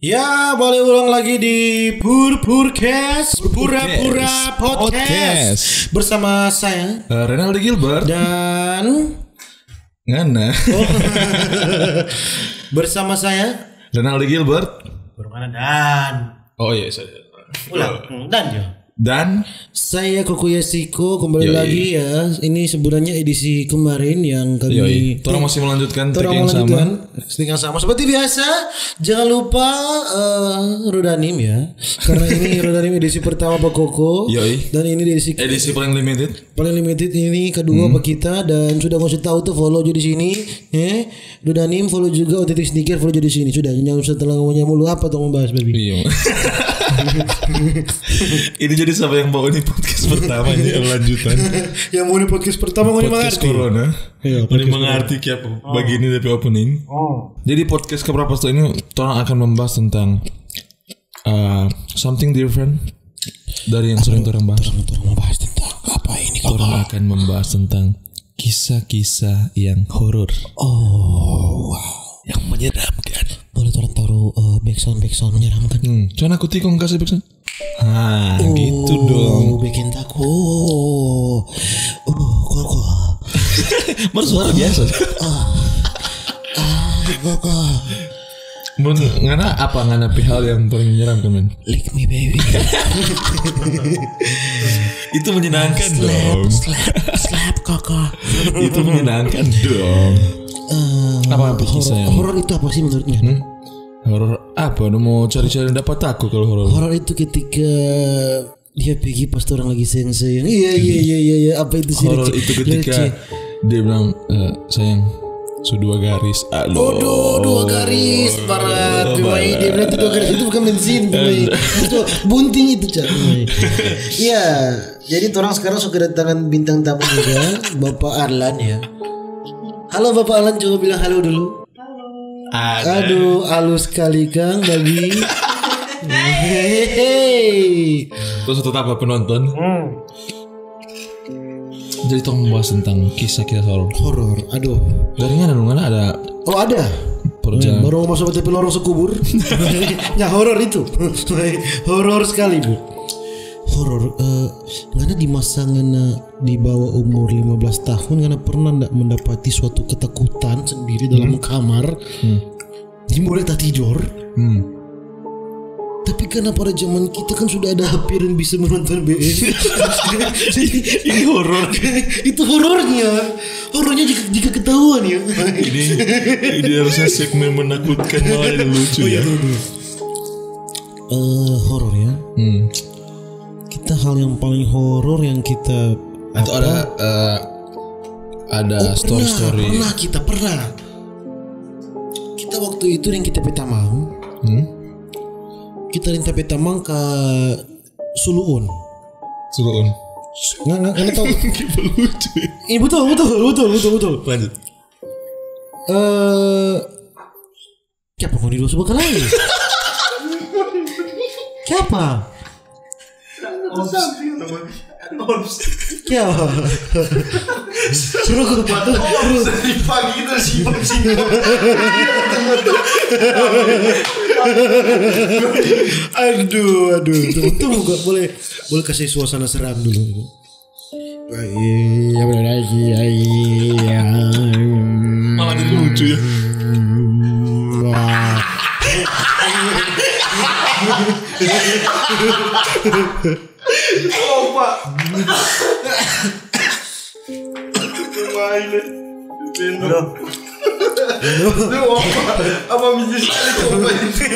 Ya, boleh ulang lagi di Purpurcast, Pura-Pura Podcast bersama saya Renaldi Gilbert dan Ngana. bersama saya Renaldi Gilbert. Bermana dan Oh iya, saya. ulang dan ya. Dan Saya Kokuya Siko kembali Yoi. lagi ya. Ini sebenarnya edisi kemarin yang kami Orang masih melanjutkan Orang tag yang sama. stick yang sama. Seperti biasa, jangan lupa Rodanim ya. Karena ini Rodanim edisi pertama Pak Koko. Yoi. Dan ini Edisi paling limited. paling limited ini kedua Pak kita, dan sudah ngasih tahu tuh follow aja di sini. Rodanim follow juga, Otetik Sneaker follow aja di sini. Sudah, jangan usah telah ngomongnya mulu apa tuh membahas baby. Iya. Ini jadi siapa yang bawa ini podcast pertama ini yang lanjutan. Yang mau di podcast pertama mau Podcast mengerti. Corona. Iya, Ini mengerti kayak begini dari opening. Jadi podcast keberapa ini orang akan membahas tentang something different dari yang sering orang bahas. Orang membahas tentang apa ini kok? Orang akan membahas tentang kisah-kisah yang horor. Oh, wow. Yang menyeramkan. Boleh orang taruh backsound menyeramkan. Cuman aku tikung kasih backsound. Gitu dong. Bikin takut. Koko. Baru suara biasa. Koko. Ngana apa hal yang paling menyeramkan men? Lick me baby. Itu menyenangkan dong. Slap Koko. Itu menyenangkan dong. Apa kisahnya? Horor itu apa sih menurutnya? Horor apa? Mau cari-cari dapat aku kalau horor. Horor itu ketika dia pergi pas orang lagi sayang. Iya. Apa itu sih? Horor itu ketika dia bilang sayang, dua garis. Aduh, dua garis barat. Dia bilang itu 2 garis, itu bukan bensin. Itu bunting itu cak. Iya. Jadi orang sekarang suka kedatangan bintang tamu juga, Bapak Arlan ya. Halo Bapak Arlan, coba bilang halo dulu. Aduh, halus sekali Kang Babi. Hehehe. Terus tetap apa penonton? Jadi tolong membahas tentang kisah-kisah Horor. Aduh. Dari mana ada Oh ada. perjalanan. Baru mau masuk ke lorong sekubur. Ya horor itu. Horor sekali bu. Horor. Ngana di masa ngana di bawah umur 15 tahun ngana pernah ndak mendapati suatu ketakutan sendiri dalam kamar. Di mulai tak tidur. Tapi karena pada zaman kita kan sudah ada HP dan bisa menonton BS. Ini horor. Itu horornya. Horornya jika ketahuan ya. Ini harusnya segmen menakutkan malah yang lucu ya. Horor ya. Kita hal yang paling horor yang kita Atau ada story-story. Pernah. Kita waktu itu yang kita petamang. Kita rinta petamang ke Suluun. Nggak tahu. Lucu. Ini betul. Lanjut. Siapa kau dulu sebuah kali? Siapa? Siapa? Suruh aku Dari pagi kita simpan. Aduh. Tunggu gak boleh kasih suasana seram dulu. Malah jadi lucu ya. Oh pak. Aduh, apa bisa sekali coba itu?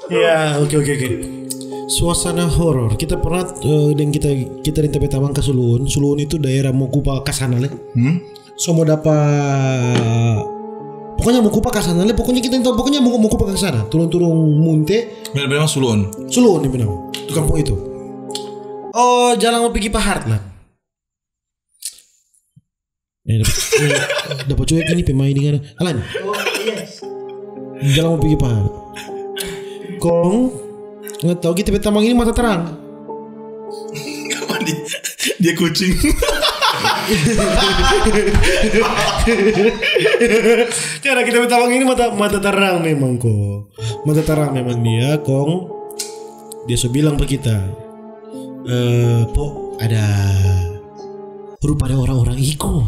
Ya, oke. Suasana horor. Kita pernah dan kita rinta petamang ke Suluun. Suluun itu daerah Mokupa Kasana le. Semua dapat. Pokoknya Mokupa Kasana le. Pokoknya kita tahu. Pokoknya Mokupa Kasana. Turun Munte. Memang Suluun. Suluun ini benar. Itu kampung itu. Oh, jalan mau pergi Pahat lah. Dapat cuek ini pemain dengan Alan. Oh yes. Jalan mau pergi Pahat. Kong nggak tahu kita petamang ini mata terang. Kapan dia kucing. Karena kita bertawang ini mata terang memang kok. Mata terang memang dia kong. Dia so bilang ke kita, po ada rupa ada orang-orang iko.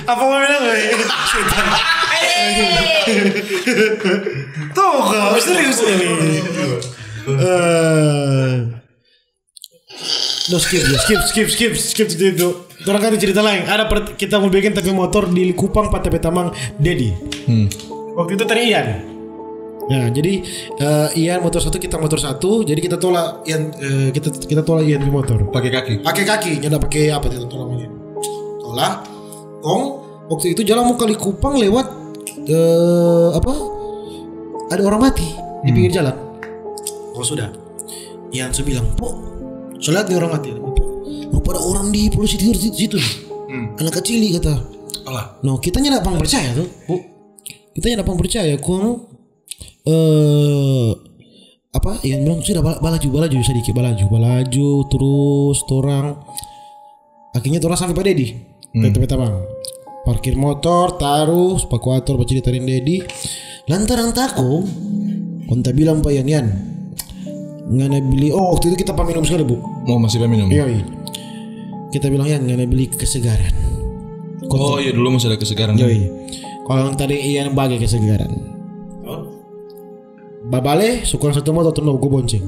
Apa mau bilang setan? Tuh kau serius ini. No skip itu. Orang kan cerita lain. Ada kita mau bikin tapi motor di Kupang Patape Tamang Dedi. Waktu itu tadi Ian. Nah jadi Ian motor satu kita motor satu. Jadi kita tolak Ian kita tolak Ian di motor. Pakai kaki. Nyanda pakai apa kita tolak. Tolak. Kong waktu itu jalan mau kali Kupang lewat ada orang mati di pinggir jalan. Oh sudah. Ian so bilang, "Po, so lihat nih orang mati." Pada orang di pulau situ anak kecil kata. Alah. No, kita nyanda pang percaya tuh, Bu. Kita nyanda pang percaya kong yang bilang sudah balaju sedikit balaju terus torang akhirnya torang sampai pada Dedi. Peta bang. Parkir motor, taruh spakuator baca ditarin Dedi. Lantaran takut konta bilang Pak Yan ngana beli waktu itu kita paminum sekali Bu. Masih paminum. Iya. Kita bilang ngana beli kesegaran. Iya dulu masih ada kesegaran. Iya. Kalau yang tadi Ian bagi kesegaran. Babale sukuran satu motor tuh gue bonceng.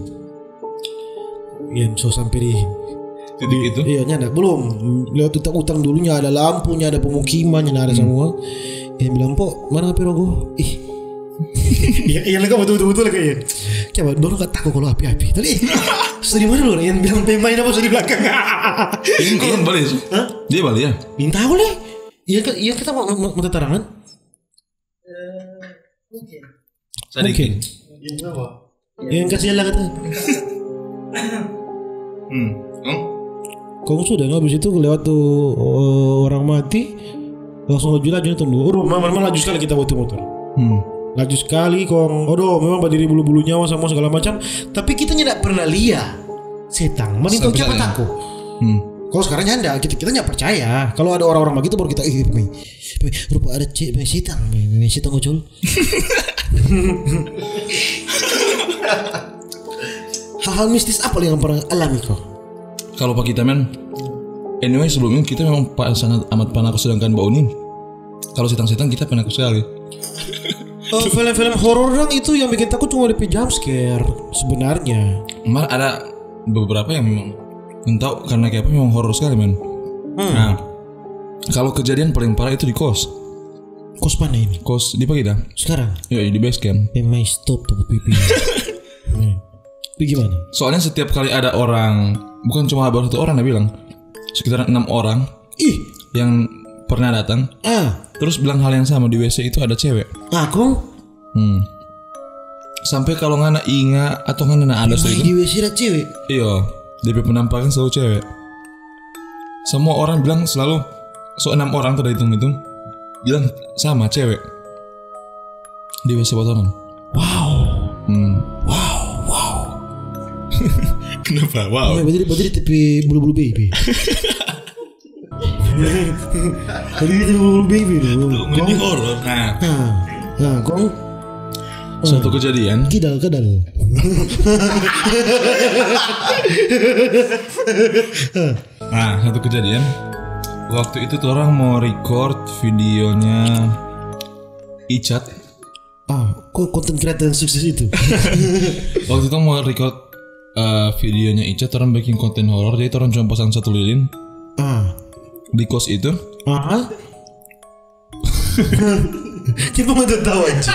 Ian so sampai di titik itu. Iya nyanda belum lewat utang dulunya ada lampunya ada pemukiman ada semua. Ian bilang po mana HP rogo Iya lagi betul lagi. Coba dorong gak takut kalau api-api. Tadi sedih mana lu? Yang bilang pemain apa di belakang? Ini balik. Hah? Dia balik ya? Minta boleh. Iya kita mau terangan. Mungkin. Sedikit. Yang kasih lah kata. Kau sudah habis itu lewat tuh orang mati langsung laju tuh. Memang laju sekali kita buat motor. Laju sekali kong. Memang berdiri bulu-bulu nyawa sama segala macam. Tapi kita tidak pernah lihat setan. Mending tahu siapa takut. Kalau sekarang nyanda kita nggak percaya. Kalau ada orang-orang begitu baru kita rupa ada setan ngocol. Hal-hal mistis apa yang pernah alami kau? Kalau Pak kita anyway sebelumnya kita memang sangat amat penakut sedangkan bau ini. Kalau setan-setan kita penakut sekali. Film-film horor itu yang bikin takut cuma di jump scare sebenarnya. Malah ada beberapa yang memang entah karena kayak apa memang horor sekali Nah, kalau kejadian paling parah itu di kos mana ini? Kos di Pagida. Sekarang? Iya di base camp. Memang stop tuh pipi. Tapi gimana? Soalnya setiap kali ada orang, bukan cuma baru satu orang dia bilang, sekitar 6 orang yang pernah datang. Terus bilang hal yang sama di WC itu ada cewek. Aku? Sampai kalau ngana ingat atau ngana ada di WC ada cewek. Iya, DP penampakan selalu cewek. Semua orang bilang selalu 6 orang terhitung bilang sama cewek di WC botonan. Wow. Kenapa? Wow. Ya, berarti tapi bulu-bulu baby. Tadi itu bulu baby dulu. Ini horor. Nah, kong suatu kejadian. Kedal. Satu kejadian. Waktu itu tuh orang mau record videonya Icat. Kok konten kreator yang sukses itu? Waktu itu mau record videonya Icat, orang bikin konten horor. Jadi orang cuma pasang 1 lilin di kos itu. Kita mau tahu aja.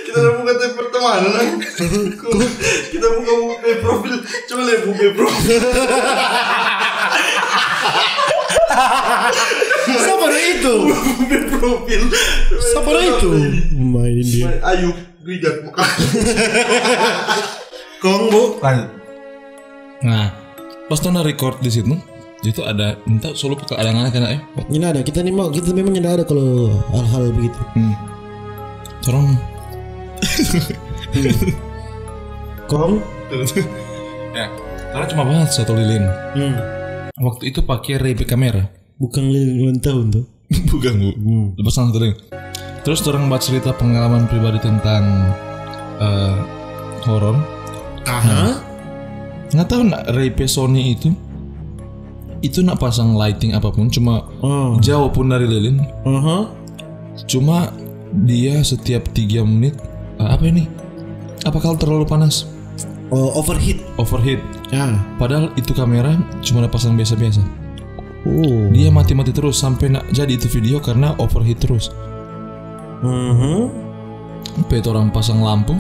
Kita buka pertemanan. Kita buka profil. Coba lihat buka profil. Siapa itu? Buka profil. Siapa itu? Main dia. Ayo, Grijat buka. Kong Bu. Nah, pas tuh record di situ, Itu ada entah selalu kadang-kadang kena ya. Ini ada kita memang tidak ada kalau hal-hal begitu. Orang Kong? ya, karena cuma banget satu lilin. Waktu itu pakai Ray kamera. Bukan lilin ulang tahun tuh. Bukan bu. Lepas satu lilin. Terus orang buat cerita pengalaman pribadi tentang horor. Nggak tahu nak Ray Sony itu nak pasang lighting apapun cuma jauh pun dari lilin. Cuma dia setiap 3 menit apa ini? Apa kalau terlalu panas? Overheat. Padahal itu kamera cuma ada pasang biasa-biasa. Dia mati-mati terus sampai nak jadi itu video karena overheat terus. Sampai orang pasang lampu.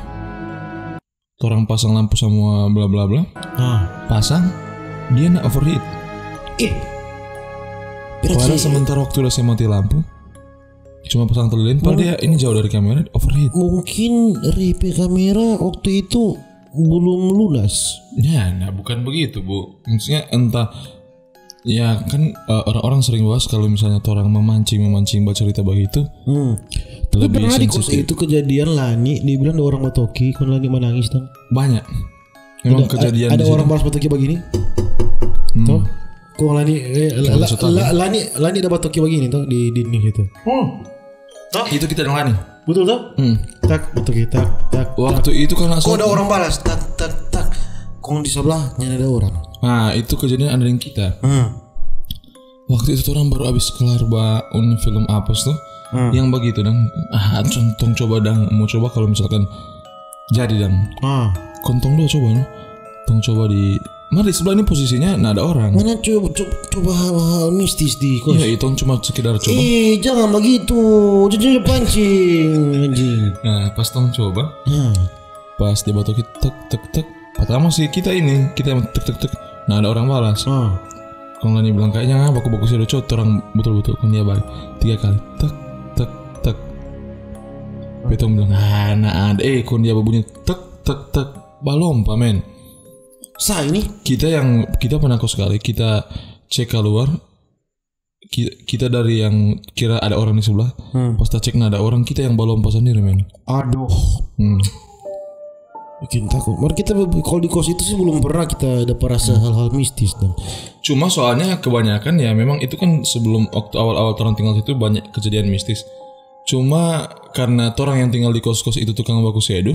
Orang pasang lampu semua bla bla bla. Pasang dia nak overheat. Padahal sementara waktu udah saya mati lampu cuma pasang lilin, padahal dia ini jauh dari kamera overheat. Mungkin RP kamera waktu itu belum lunas. Ya, nah bukan begitu bu. Maksudnya entah. Ya kan orang-orang sering bahas kalau misalnya orang memancing baca cerita begitu. Tapi pernah di kos itu kejadian Lani, dibilang ada orang Batoki, kan Lani menangis dong. Banyak. Memang kejadian ada orang balas Batoki begini. Tuh. Kok Lani ada Batoki begini tuh di dinding gitu. Itu kita dengan Lani. Betul tuh? Tak Batoki tak. Waktu itu kan langsung. Kok ada orang balas tak. Kok di sebelahnya ada orang. Nah itu kejadian ada yang kita. Waktu itu orang baru habis kelar film Apos tuh. Yang begitu dan tong coba dang mau coba kalau misalkan jadi dang. Kontong dulu coba no. Tong coba di mari sebelah ini posisinya nah ada orang. Mana coba hal-hal mistis di kos. Iya itu cuma sekedar coba. Jangan begitu. Jangan pancing anjing. Nah pas tong coba. Pas di batu kita tek. Pertama sih kita tek. Nah ada orang balas. Kalau Lani bilang kayaknya baku sih udah cot orang betul-betul kan dia balik 3 kali tek. Betong bilang nah ada kon dia bunyi tek balom pamen. Ini kita pernah kos sekali kita cek keluar kita dari yang kira ada orang di sebelah pas kita cek ada orang kita yang balompa sendiri men. Aduh. Bikin takut. Mari kita kalau di kos itu sih belum pernah kita ada perasa hal-hal mistis dong. Cuma soalnya kebanyakan ya memang itu kan sebelum waktu awal-awal orang tinggal situ banyak kejadian mistis. Cuma karena orang yang tinggal di kos-kos itu tukang baku sedo.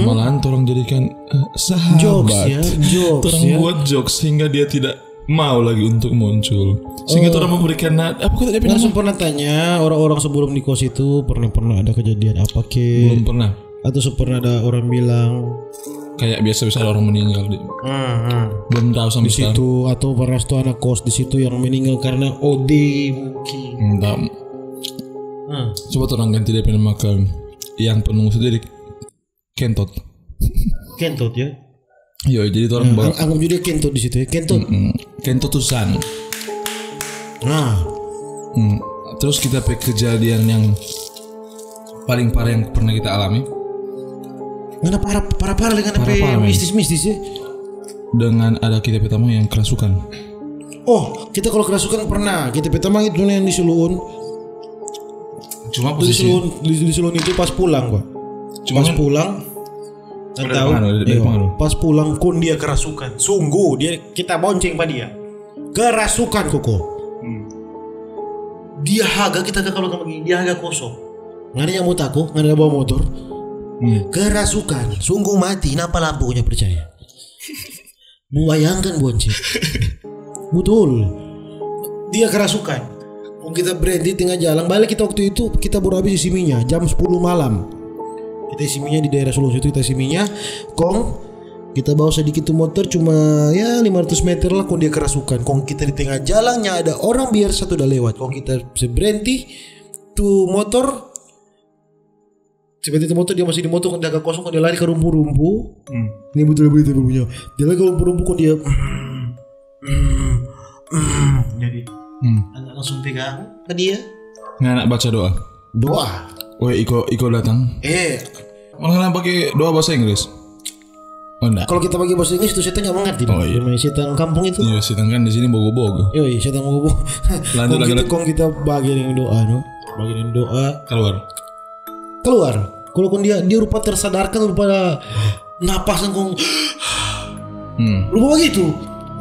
Malahan orang jadikan sahabat. Jokes ya. Buat jokes sehingga dia tidak mau lagi untuk muncul. Sehingga orang memberikan apa kata dia langsung pernah tanya orang-orang sebelum di kos itu pernah ada kejadian apa ke? Belum pernah. Atau pernah ada orang bilang kayak biasa ada orang meninggal di belum tahu sampai di situ atau pernah tuh anak kos di situ yang meninggal karena OD mungkin. Entah. Coba orang ganti dia nama ke yang penuh sendiri Kentot ya. Yo jadi orang anggap juga Kentot di situ ya. Kentot Tusan. Terus kita pakai kejadian yang paling parah yang pernah kita alami. Mana parah dengan mistis ya. Dengan ada kita pertama yang kerasukan. Kita kalau kerasukan pernah. Kita pertama itu yang di Suluun. Cuma posisi di Suluun itu pas pulang, Pak. Pas pulang pas pulang kun dia kerasukan. Sungguh kita bonceng pada dia. Kerasukan koko. Dia haga kita kalau begini dia haga kosong. Nggak ada yang mau takut, nggak ada yang bawa motor. Kerasukan, sungguh mati. Napa lampunya percaya? Bayangkan bonceng. Betul. Dia kerasukan. Kita berhenti tengah jalan. Balik kita waktu itu kita baru habis isi minyak jam 10 malam. Kita isi minyak di daerah Solo itu kita isi minyak. Kita bawa sedikit tuh motor cuma ya 500 meter lah. Dia kerasukan. Kita di tengah jalannya ada orang biar satu udah lewat. Kita berhenti tuh motor. Seperti itu motor dia masih di motor dia agak kosong dia lari ke rumpu-rumpu. Ini betul punya. Dia lari ke rumpu-rumpu dia jadi langsung pegang ke dia. Nggak baca doa. Iko datang. Malah pakai doa bahasa Inggris. Oh enggak. Kalau kita pakai bahasa Inggris itu setan nggak mengerti. Oh, iya. Namanya setan kampung itu. Iya, sedangkan di sini bogo-bogo. Yoi, setan mau Lanjut. Kong kita bagian yang doa, no. Bagian yang doa Keluar. Kalau kon dia rupa tersadarkan lupa napas kong. Lupa begitu.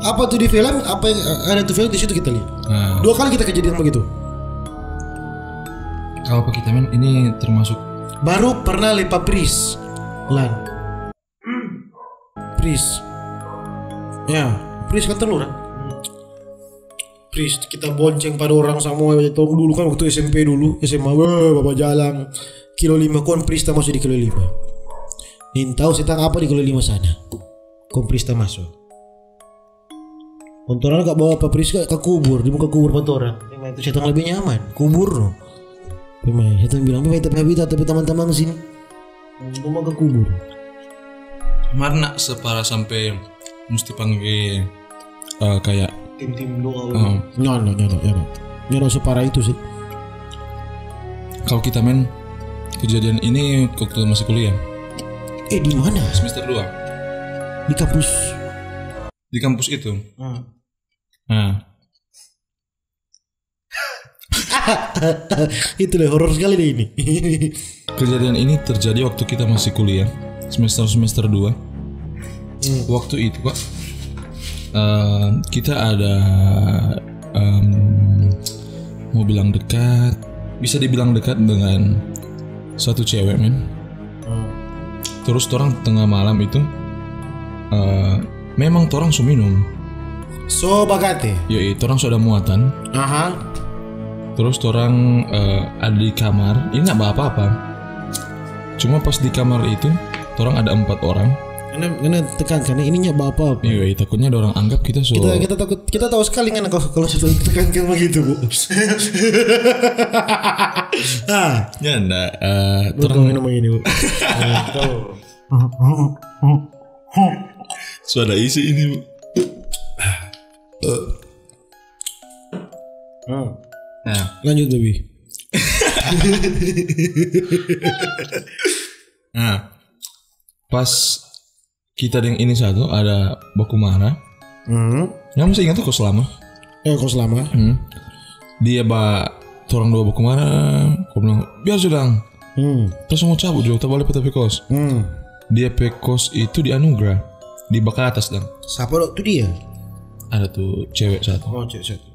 Apa tuh di film? Apa yang ada tuh film di situ kita lihat. Nah, 2 kali kita kejadian begitu. kalau Pak kita men ini termasuk Baru pernah lepa pris. Lan. Pris. Ya, pris kan telur. Pris kita bonceng pada orang semua itu dulu kan waktu SMP dulu, SMA bapak jalan kilo 5 kon pris tak masuk di kilo 5. Nin tahu setang apa di kilo 5 sana. Kon pris tak masuk. Kontoran gak bawa apa pris ke kubur, di muka kubur pantoran. Memang itu setang lebih nyaman, kubur no. Memang setang bilang memang tapi teman-teman sini. Mau ke kubur. Marna separah sampai mesti panggil kayak Tim doa. Nyono separah itu sih. kalau kita men kejadian ini waktu masih kuliah Di mana? semester 2 Di kampus. di kampus itu. Nah, Itu deh horor sekali deh ini. kejadian ini terjadi waktu kita masih kuliah semester 2. Waktu itu Pak kita ada mau bilang dekat, bisa dibilang dekat dengan satu cewek men. Terus orang tengah malam itu memang orang su minum. So bagate. Yoi, orang sudah muatan. Aha. Terus orang ada di kamar. Ini nggak apa-apa. Cuma pas di kamar itu, orang ada 4 orang. Karena tekankan ininya bapak. Iya, takutnya ada orang anggap kita so. Kita takut, kita tahu sekali kan kalau sudah tekankan begitu bu. Ya enggak. Orang minum ini bu. Sudah isi ini bu. Nah, Lanjut lebih. nah, pas kita yang ini satu ada baku marah. Nggak masih ingat tuh kok selama. Kau selama. Dia orang 2 baku marah. Kau bilang biar sudah. Terus mau cabut juga, tak boleh tapi kos. Dia pekos itu di Anugerah, di baka atas dan. Siapa dok tuh dia? Ada tuh cewek satu. Oh cewek satu.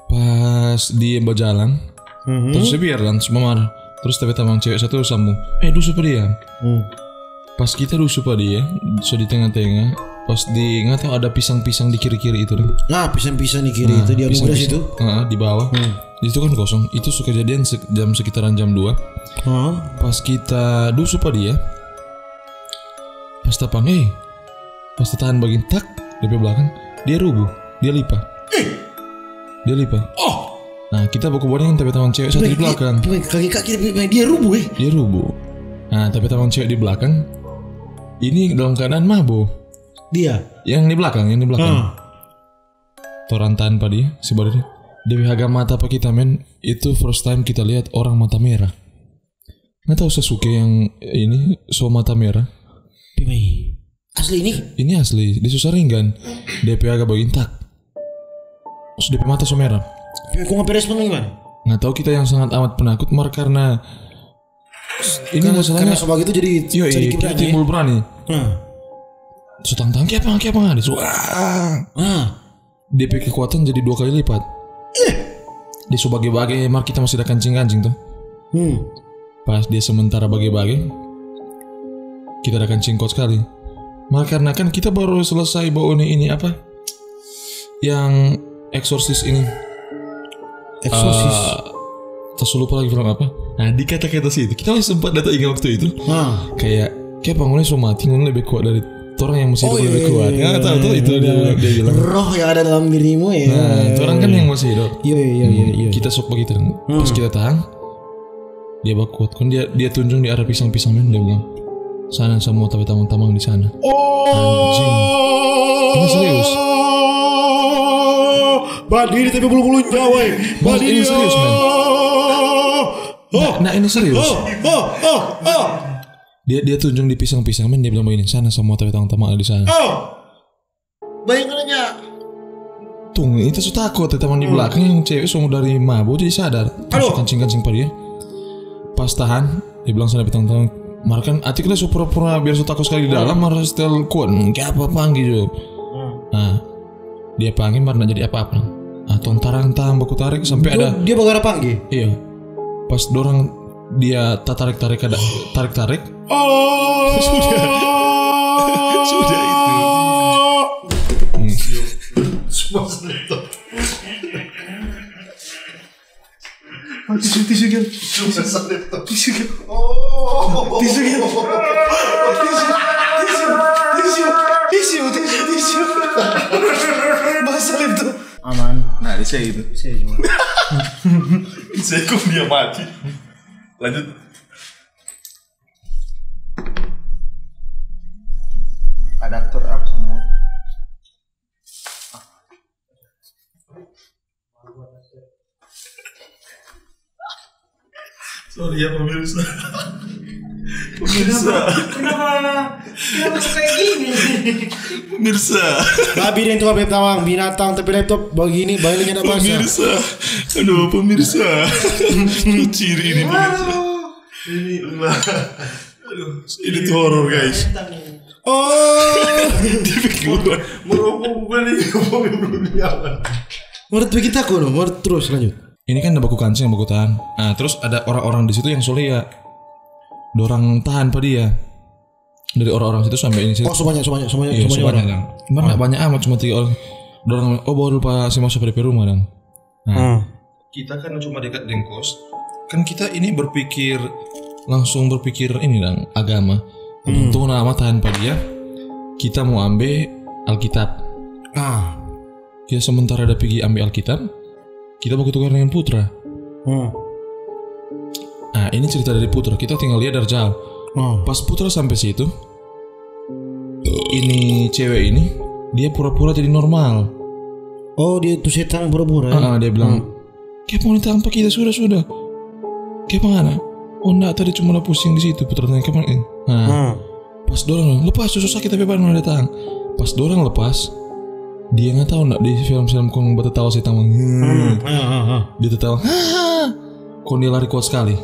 Pas dia berjalan, terus dia biar dan semua marah. Terus tapi teman cewek satu sambung, dusu pada dia. Pas kita dusu pada dia, so di tengah-tengah, pas di nggak tahu ada pisang-pisang di kiri-kiri itu deh. Nah pisang-pisang di kiri itu di Anugerah situ. Di bawah. Itu kan kosong. Itu suka kejadian jam sekitaran jam 2. Pas kita dusu pada dia, pas tapang pas tahan bagian tak dari belakang, dia rubuh, dia lipat. Nah kita baku boarding tapi teman cewek satu di belakang. Kaki dia rubuh Dia rubuh. Nah tapi teman cewek di belakang ini dalam keadaan mabuk. Dia yang di belakang. Toran tanpa dia sebenarnya. Dewi haga mata apa kita men. Itu first time kita lihat orang mata merah. Nggak tahu Sasuke yang ini so mata merah. Asli ini? Ini asli. Dia susah ringgan. DP agak bagian tak. Terus DP mata so merah. Kok nggak respon gimana? Nggak tahu kita yang sangat amat penakut karena ini masalahnya. Karena sebab itu jadi kita timbul berani. So tang-tang apa nggak ada. So DP kekuatan jadi 2 kali lipat. Dia so bagi-bagi kita masih ada kancing-kancing tuh. Pas dia sementara bagi-bagi, kita ada kancing kuat sekali. Karena kan kita baru selesai bawa ini apa? Yang eksorsis ini. Eksorsis. Terus lupa lagi film apa? Nah di kata-kata situ kita masih sempat data ingat waktu itu. Kayak bangunnya so mati ngono lebih kuat dari orang yang masih hidup lebih kuat. Nggak tahu tuh itu dia bilang. Roh yang ada dalam dirimu ya. Nah itu orang kan yang masih hidup. Iya. Kita sok begitu. Pas kita tahan, dia bak kuat. Kan dia tunjuk di arah pisang-pisang men dia bilang. Sana semua tapi tamang-tamang di sana. Anjing. Ini serius. Berdiri tapi bulu-bulu Jawa. Ini serius men. Nah ini serius. Dia tunjuk di pisang-pisang men, dia bilang begini, sana semua teman-teman di sana. Oh. Bayangannya. Tung itu so takut teman di belakang yang cewek semua dari mabuk jadi sadar. Terus kancing-kancing pada dia. Pas tahan, dia bilang sana petang-petang. Marah kan atiknya so pura-pura biar so takut sekali di dalam, marah setel kuat, kayak apa panggil jo. Nah, dia panggil marah jadi apa-apa. Nah, tontarang baku tarik sampai ada. Dia bagara panggil. Iya. Pas dorang dia tarik-tarik ada tarik-tarik. Oh. Sudah itu. Tisu. Bahasa laptop. Aman. Nah, di saya itu. Saya kok dia mati. Lanjut. Adaptor apa semua? Sorry ya pemirsa. Kenapa kayak gini? Pemirsa. Babi yang tukar tawang binatang tapi laptop begini bayinya ada bahasa. Pemirsa. Aduh pemirsa. Ciri ini pemirsa. Ini aduh, ini tuh horor guys. Oh. Menurut kita kok, menurut terus lanjut. Ini kan ada baku kancing yang baku tahan. Nah, terus ada orang-orang di situ yang soleh ya. Dorang tahan pada dia. Dari orang-orang situ sampai ini sih. Oh, semuanya Iya, semuanya orang. Enggak banyak amat, cuma 3 orang. Dorang baru lupa si masuk pada rumah dan. Nah, kita kan cuma dekat dengan kos. Kan kita ini langsung berpikir ini dan agama. Untung nama tahan pada dia. Kita mau ambil Alkitab. Kita sementara ada pergi ambil Alkitab. Kita mau tukar dengan Putra. Nah, ini cerita dari Putra. Kita tinggal lihat dari jauh. Pas Putra sampai situ, ini cewek ini dia pura-pura jadi normal. Oh, dia tuh setan pura-pura. Dia bilang, kayak mau ditampak kita sudah. Kayak mana? Oh, enggak, tadi cuma pusing di situ. Putra tanya kapan? Pas dorang lepas susah sakit tapi baru datang. Pas dorang lepas, dia nggak tahu nak di film-film kong bertertawa setan. Dia tertawa. Kong dia lari kuat sekali.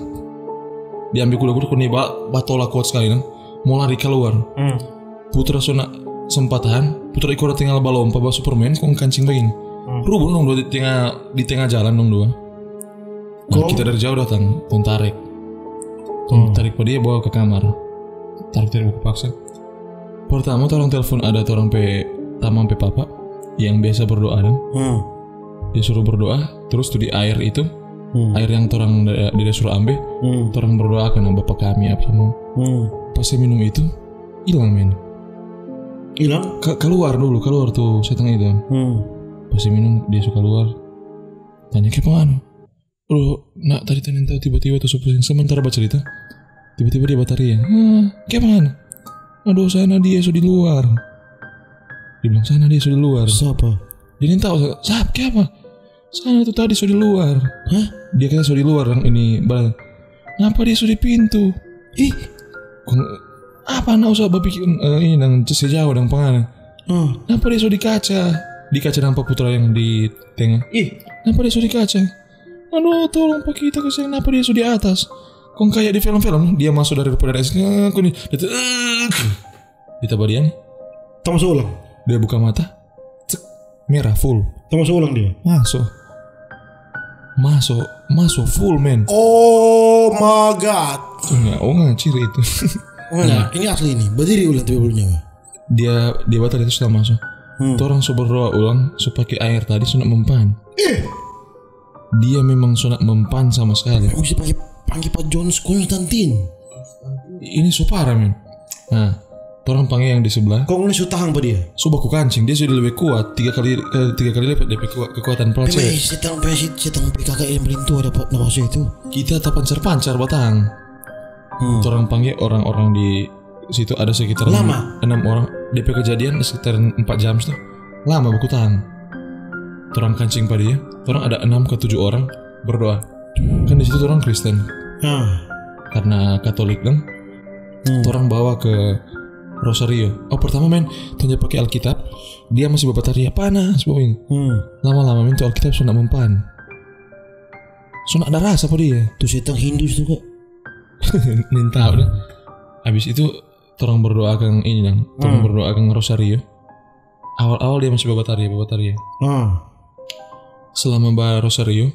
Dia ambil kuda-kuda kong dia batola kuat sekali kan. Mau lari keluar. Putra sona sempatan. Putra ikut tinggal balompa bawa Superman kong kancing begini. Rubun dong dua di tengah jalan dong dua. Nah, kita dari jauh datang, tarik pada dia bawa ke kamar. Tarik buku paksa. Pertama orang telepon ada orang tamang papa yang biasa berdoa dan dia suruh berdoa terus tuh di air itu air yang orang dia suruh ambil orang berdoa karena Bapak kami apa semua. Pas saya minum itu hilang men. Hilang? Keluar tuh setan itu. Pas saya minum dia suka keluar. Tanya ke mana? Nak tadi tahu tiba-tiba tuh sementara baca cerita tiba-tiba dia bataria. Kayak mana? Aduh sana dia sudah di luar. Dia bilang sana dia sudah di luar. Siapa? Dia ingin tahu siapa kayak apa? Sana tuh tadi sudah di luar. Hah? Dia kata sudah di luar yang ini bal. Kenapa dia sudah di pintu? Apa nak usah berpikir ini nang sejauh dan pengen. Kenapa dia sudah di kaca? Di kaca nampak Putra yang di tengah. Kenapa dia sudah di kaca? Aduh tolong pak kita kesini. Kenapa dia sudah di atas? Kok kayak di film-film dia masuk dari esnya aku nih ditambah dia nih masuk ulang dia buka mata cek merah full masuk ulang dia masuk full men. Oh my god enggak ciri itu. Nah, ini asli ini berdiri ulang tapi belum dia batal itu sudah masuk. Orang berdoa ulang supaya pakai air tadi sudah mempan. Dia memang sudah mempan sama sekali. Mesti panggil Pak Jones Konstantin. Ini parah men. Nah, orang panggil yang di sebelah. Kok ini tahang pada dia? Baku kancing dia sudah lebih kuat 3 kali lipat dari kekuatan pelacak. Setang PKK yang paling tua dapat nama itu. Kita tak pancar batang. Orang panggil orang-orang di situ ada sekitar 6 orang. DP kejadian sekitar 4 jam tuh. Lama baku tahan. Orang kancing pada dia. Orang ada 6 ke 7 orang berdoa. Kan di situ orang Kristen. Karena Katolik kan. Orang bawa ke Rosario. Oh pertama men tunjuk pakai Alkitab. Dia masih babataria panas boy. Lama-lama men tuh Alkitab sudah mempan. Sudah ada rasa pada dia. Tuh setan Hindu itu kok. Minta udah. Habis itu orang berdoa ke ini dong. Orang berdoa ke Rosario. Awal-awal dia masih babataria. Selama bawa Rosario,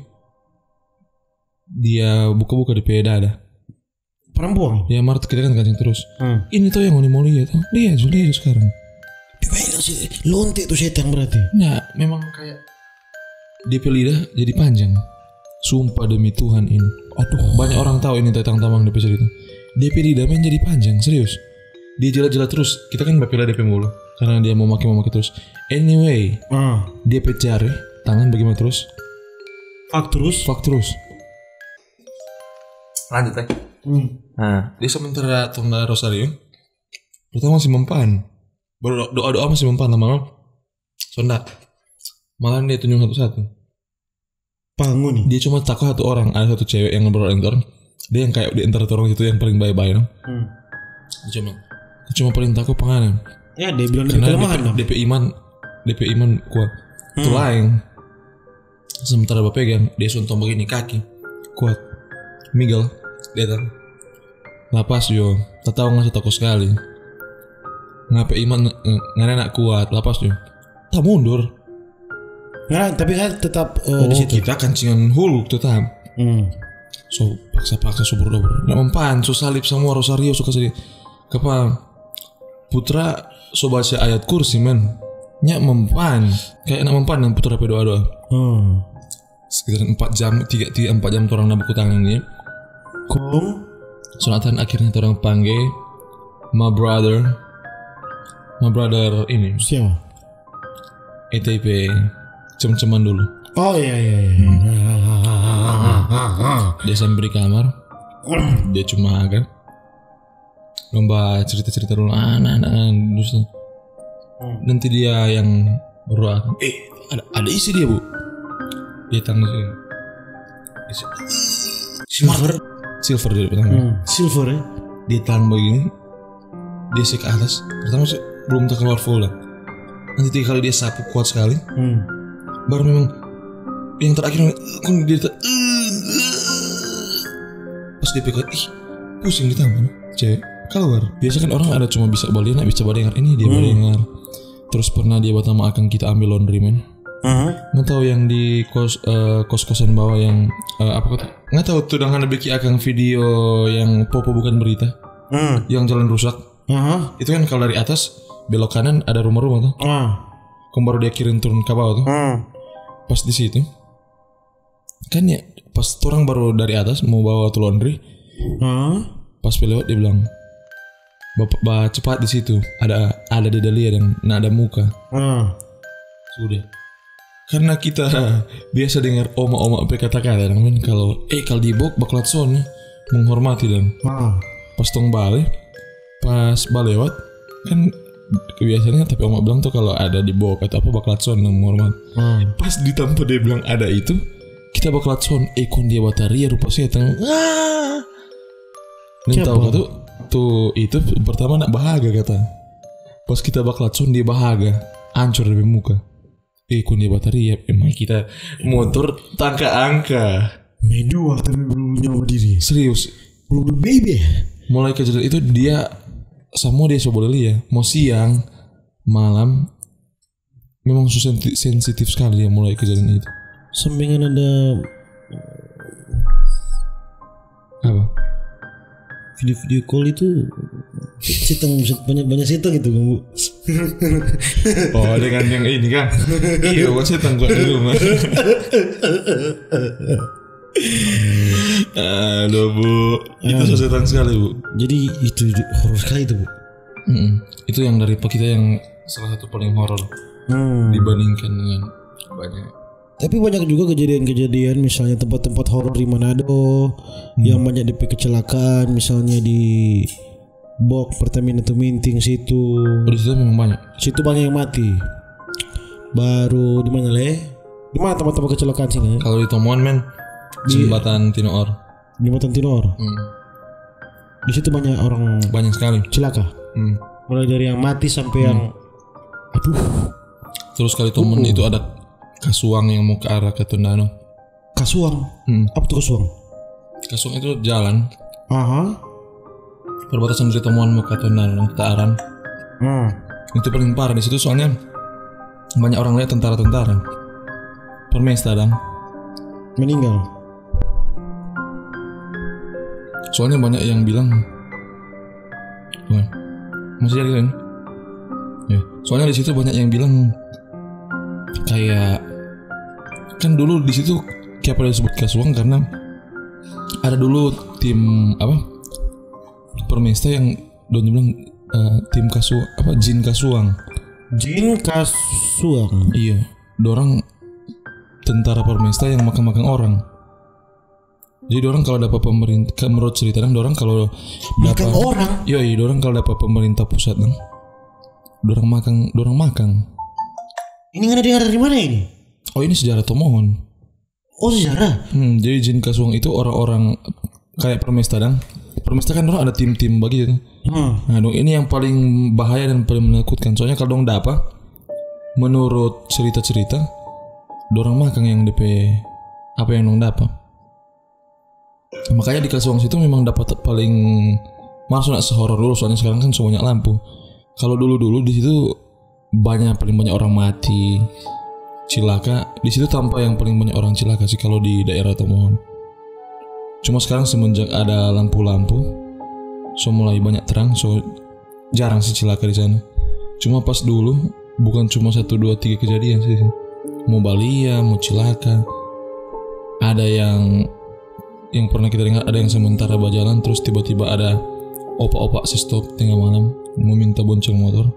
dia buka-buka di dada. Perempuan. Ya Marta kita kan kancing terus. Ini tuh yang mau lihat tuh. Lihat sekarang. Dibayang sih lonte tuh setan berarti. Nah, memang kayak DP lidah jadi panjang. Sumpah demi Tuhan ini. Aduh, banyak orang tahu ini tentang tamang DP cerita. DP lidah main jadi panjang, serius. Dia jelat-jelat terus. Kita kan bapila DP mulu karena dia mau maki terus. Anyway, DP jari tangan bagaimana terus? Fak terus. Lanjut ya. Nah, dia sementara tunggu Rosario. Pertama masih mempan. Baru doa masih mempan lama-lama. Sonda. Malah dia tunjuk satu-satu. Bangun nih. Dia cuma takut satu orang. Ada satu cewek yang ngobrol dengan orang. Dia yang kayak di antara orang itu yang paling baik-baik. Dia cuma paling takut penganan. Ya dia bilang karena DP iman kuat. Itu lain. Sementara pegang dia suntung begini kaki kuat. Miguel datang. Lapas yo. Tak tahu nggak takut sekali. Ngapa iman nggak nak kuat. Lapas yo. Tak mundur. Nah, tapi kan tetap di situ. Kita kancingan Hulk tetap. So paksa subur. Nggak mempan. So salib semua Rosario suka sedih. Kepala putra so baca ayat kursi men. Nyak mempan. Kayak nak mempan dan putra doa. Sekitar 4 jam 3-4 jam orang nak buku tangan dia. Sunatan akhirnya orang panggil my brother ini siapa? ETP cem-ceman dulu. Oh iya. Dia sampai di kamar. Dia cuma agak lomba cerita dulu anak-anak dusta. Nanti dia yang berdoa. Ada isi dia bu. Dia tanggung silver dia pertama. Silver ya. Dia tahan begini. Dia ke atas. Pertama belum keluar full lah. Nanti 3 kali dia sapu kuat sekali. Baru memang yang terakhir dia pas dia pegang pusing di tangan cewek keluar. Biasa kan orang ada cuma bisa balian, bisa dengar ini dia dengar. Terus pernah dia pertama akan kita ambil laundry man. Nggak tahu yang di kos-kosan bawah yang apa kata? Nggak tahu tuh dengan Beki akan video yang popo bukan berita, yang jalan rusak. Itu kan kalau dari atas belok kanan ada rumah-rumah tuh. Baru dia kirim turun ke bawah tuh. Pas di situ, kan ya pas orang baru dari atas mau bawa tuh laundry. Pas lewat dia bilang, bapak cepat di situ ada Dedalia dan ada muka. Sudah. Karena kita biasa dengar oma-oma kata-kata men kalau dibok baklat son menghormati dan pas tong balik pas balewat kan kebiasaannya tapi oma bilang tuh kalau ada dibok atau apa baklat son menghormati. Pas ditampa dia bilang ada itu kita baklat son kon dia bataria rupa setan. Dan tahu kata tuh itu pertama nak bahagia kata. Pas kita baklat son dia bahagia hancur dari muka. Kun dia bataria emang kita motor tangka angka medua tapi belum nyawa diri. Serius belum baby. Mulai kejadian itu dia sama dia so boleh ya mau siang malam memang sensitif sekali ya mulai kejadian itu. Sampingan ada apa video call itu seteng banyak seteng gitu kamu. Oh dengan yang ini kan. Iya kan seteng gua di rumah. Aduh bu, itu setan sekali bu. Jadi itu horor sekali itu bu. Itu yang dari kita yang salah satu paling horor dibandingkan dengan banyak. Tapi banyak juga kejadian-kejadian misalnya tempat-tempat horor di Manado yang banyak DP kecelakaan, misalnya di Bok Pertamina Tuminting situ. Di situ memang banyak. Situ banyak yang mati. Baru di mana Di mana tempat-tempat kecelakaan sini? Kalau di Tomoan men, Jembatan Tinoor. Jembatan Tinoor. Di situ banyak orang Banyak sekali. celaka. Mulai dari yang mati sampai yang Terus kali temen itu ada Kasuang yang mau ke arah ke Tondano. Kasuang. Apa tuh Kasuang? Kasuang itu jalan Aha. perbatasan dari Tomohon mau ke Tondano ke Aran. Itu paling parah di situ soalnya banyak orang lihat tentara-tentara. Permesta dan Meninggal. soalnya banyak yang bilang masih jadi kan? Ya. Soalnya di situ banyak yang bilang kayak kan dulu di situ kayak pada disebut Kasuang karena ada dulu tim apa Permesta yang bilang tim Kasuang apa Jin Kasuang. Jin Kasuang. Iya, dorang tentara Permesta yang makan-makan orang. Jadi dorang kalau dapat pemerintah menurut cerita dorang kalau dapat orang. iya dorang kalau dapat pemerintah pusat dorang makan. Ini nggak dengar dari mana ini? Oh ini sejarah Tomohon. Oh sejarah. Jadi Jin Kasuang itu orang-orang kayak Permesta Permesta kan dorang ada tim-tim begitu. Nah dong ini yang paling bahaya dan paling menakutkan. Soalnya kalau dong dapat menurut cerita-cerita dorang makan yang DP apa yang dong dapat. Makanya di Kasuang situ memang dapat paling masuk nak sehoror dulu soalnya sekarang kan semuanya lampu. Kalau dulu di situ paling banyak orang mati, cilaka. Di situ tanpa yang paling banyak orang cilaka sih kalau di daerah Tomohon. Cuma sekarang semenjak ada lampu-lampu, so mulai banyak terang, so jarang sih cilaka di sana. Cuma pas dulu bukan cuma 1, 2, 3 kejadian sih. Mau balia, mau cilaka. Ada yang pernah kita dengar ada yang sementara berjalan terus tiba-tiba ada opak-opak si stop tengah malam meminta bonceng motor.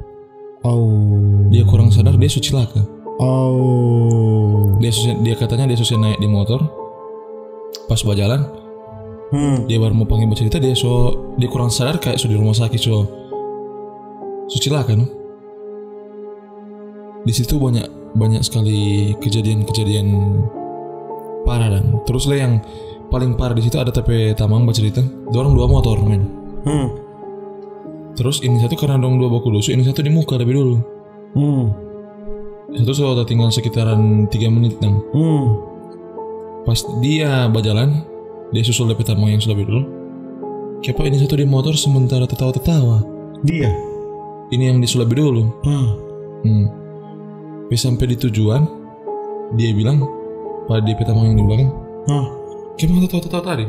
Dia kurang sadar dia cilaka. Dia katanya dia susah naik di motor. Pas berjalan dia baru mau panggil bercerita dia kurang sadar kayak di rumah sakit so cilaka no. Di situ banyak sekali kejadian parah dan terus lah yang paling parah di situ ada tapi tamang bercerita dorong 2 motor men. Terus ini satu karena dong 2 baku dusu, ini satu di muka lebih dulu. Satu sudah tinggal sekitaran 3 menit dan. Pas dia berjalan, dia susul DP tamang yang sudah lebih dulu. Kepa ini satu di motor sementara tertawa-tertawa. Dia. Ini yang disul lebih dulu. Sampai di tujuan, dia bilang pada DP tamang yang di belakang. Gimana tahu tadi?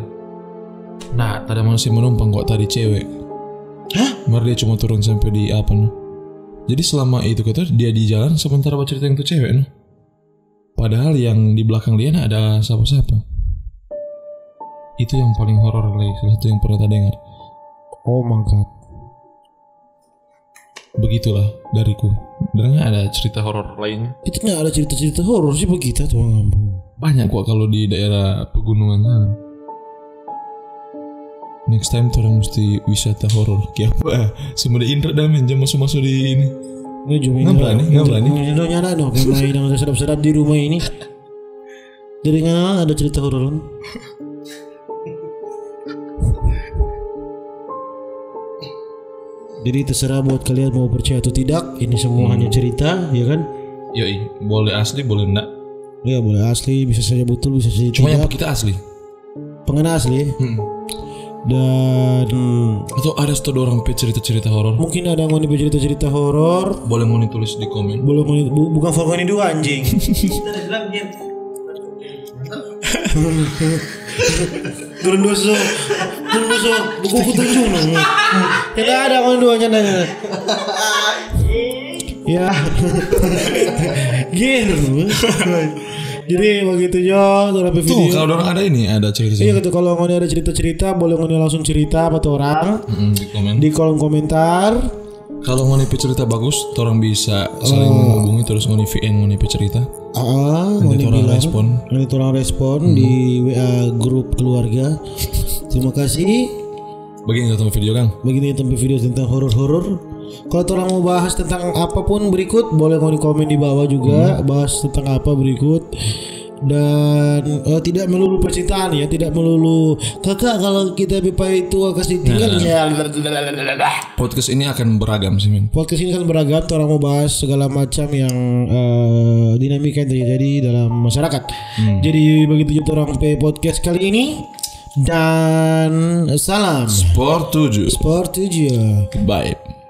Nah, tadi masih menumpang kok tadi cewek. Baru dia cuma turun sampai di apa no. Jadi selama itu kata dia di jalan sementara bercerita yang tuh cewek no. Padahal yang di belakang dia ada siapa-siapa. Itu yang paling horor lagi, salah satu yang pernah tak dengar. Oh my god. Begitulah dariku. Dan ada cerita horor lainnya. Itu nggak ada cerita-cerita horor sih begitu tuh ngampung. Banyak kok kalau di daerah pegunungan sana. Next time tuh orang mesti wisata horor. Kayak apa? Semua Indra dah men jam masuk di ini. Nggak berani. Nggak nyala dong. Main yang sedap-sedap di rumah ini. Jadi nggak ada cerita horor. Jadi terserah buat kalian mau percaya atau tidak. Ini semua hanya cerita, ya kan? Yoi, boleh asli, boleh enggak. Ya boleh asli, bisa saja betul, bisa saja cuma tidak. Yang kita asli. Pengen asli. Dan atau ada satu orang cerita-cerita horor. Mungkin ada yang mau cerita-cerita horor. Boleh mau ditulis di komen. Boleh mau bukan Falcon ini dua anjing. Turun dosa buku tunjuk dong. Tidak ada kon duanya nanya. Ya. Gitu. Jadi begitu jo video. Tuh kalau orang ada ini ada cerita. Iya gitu kalau ngoni ada cerita-cerita boleh ngoni langsung cerita apa tuh orang di kolom komentar. Kalau ngoni cerita bagus, orang bisa saling menghubungi terus ngoni VN ngoni cerita. Nanti orang respon di WA grup keluarga. Terima kasih. Begini tentang video Kang. Begini tentang video tentang horor-horor. Kalau orang mau bahas tentang apapun berikut boleh ngoni komen di bawah juga. Bahas tentang apa berikut. dan tidak melulu percintaan ya, tidak melulu kakak kalau kita pipai itu kasih tinggal ya. Podcast ini akan beragam sih men. Podcast ini kan beragam, orang mau bahas segala macam yang dinamika yang terjadi dalam masyarakat. Jadi begitu juga orang podcast kali ini. Dan salam Sport 7. Sport 7. Goodbye.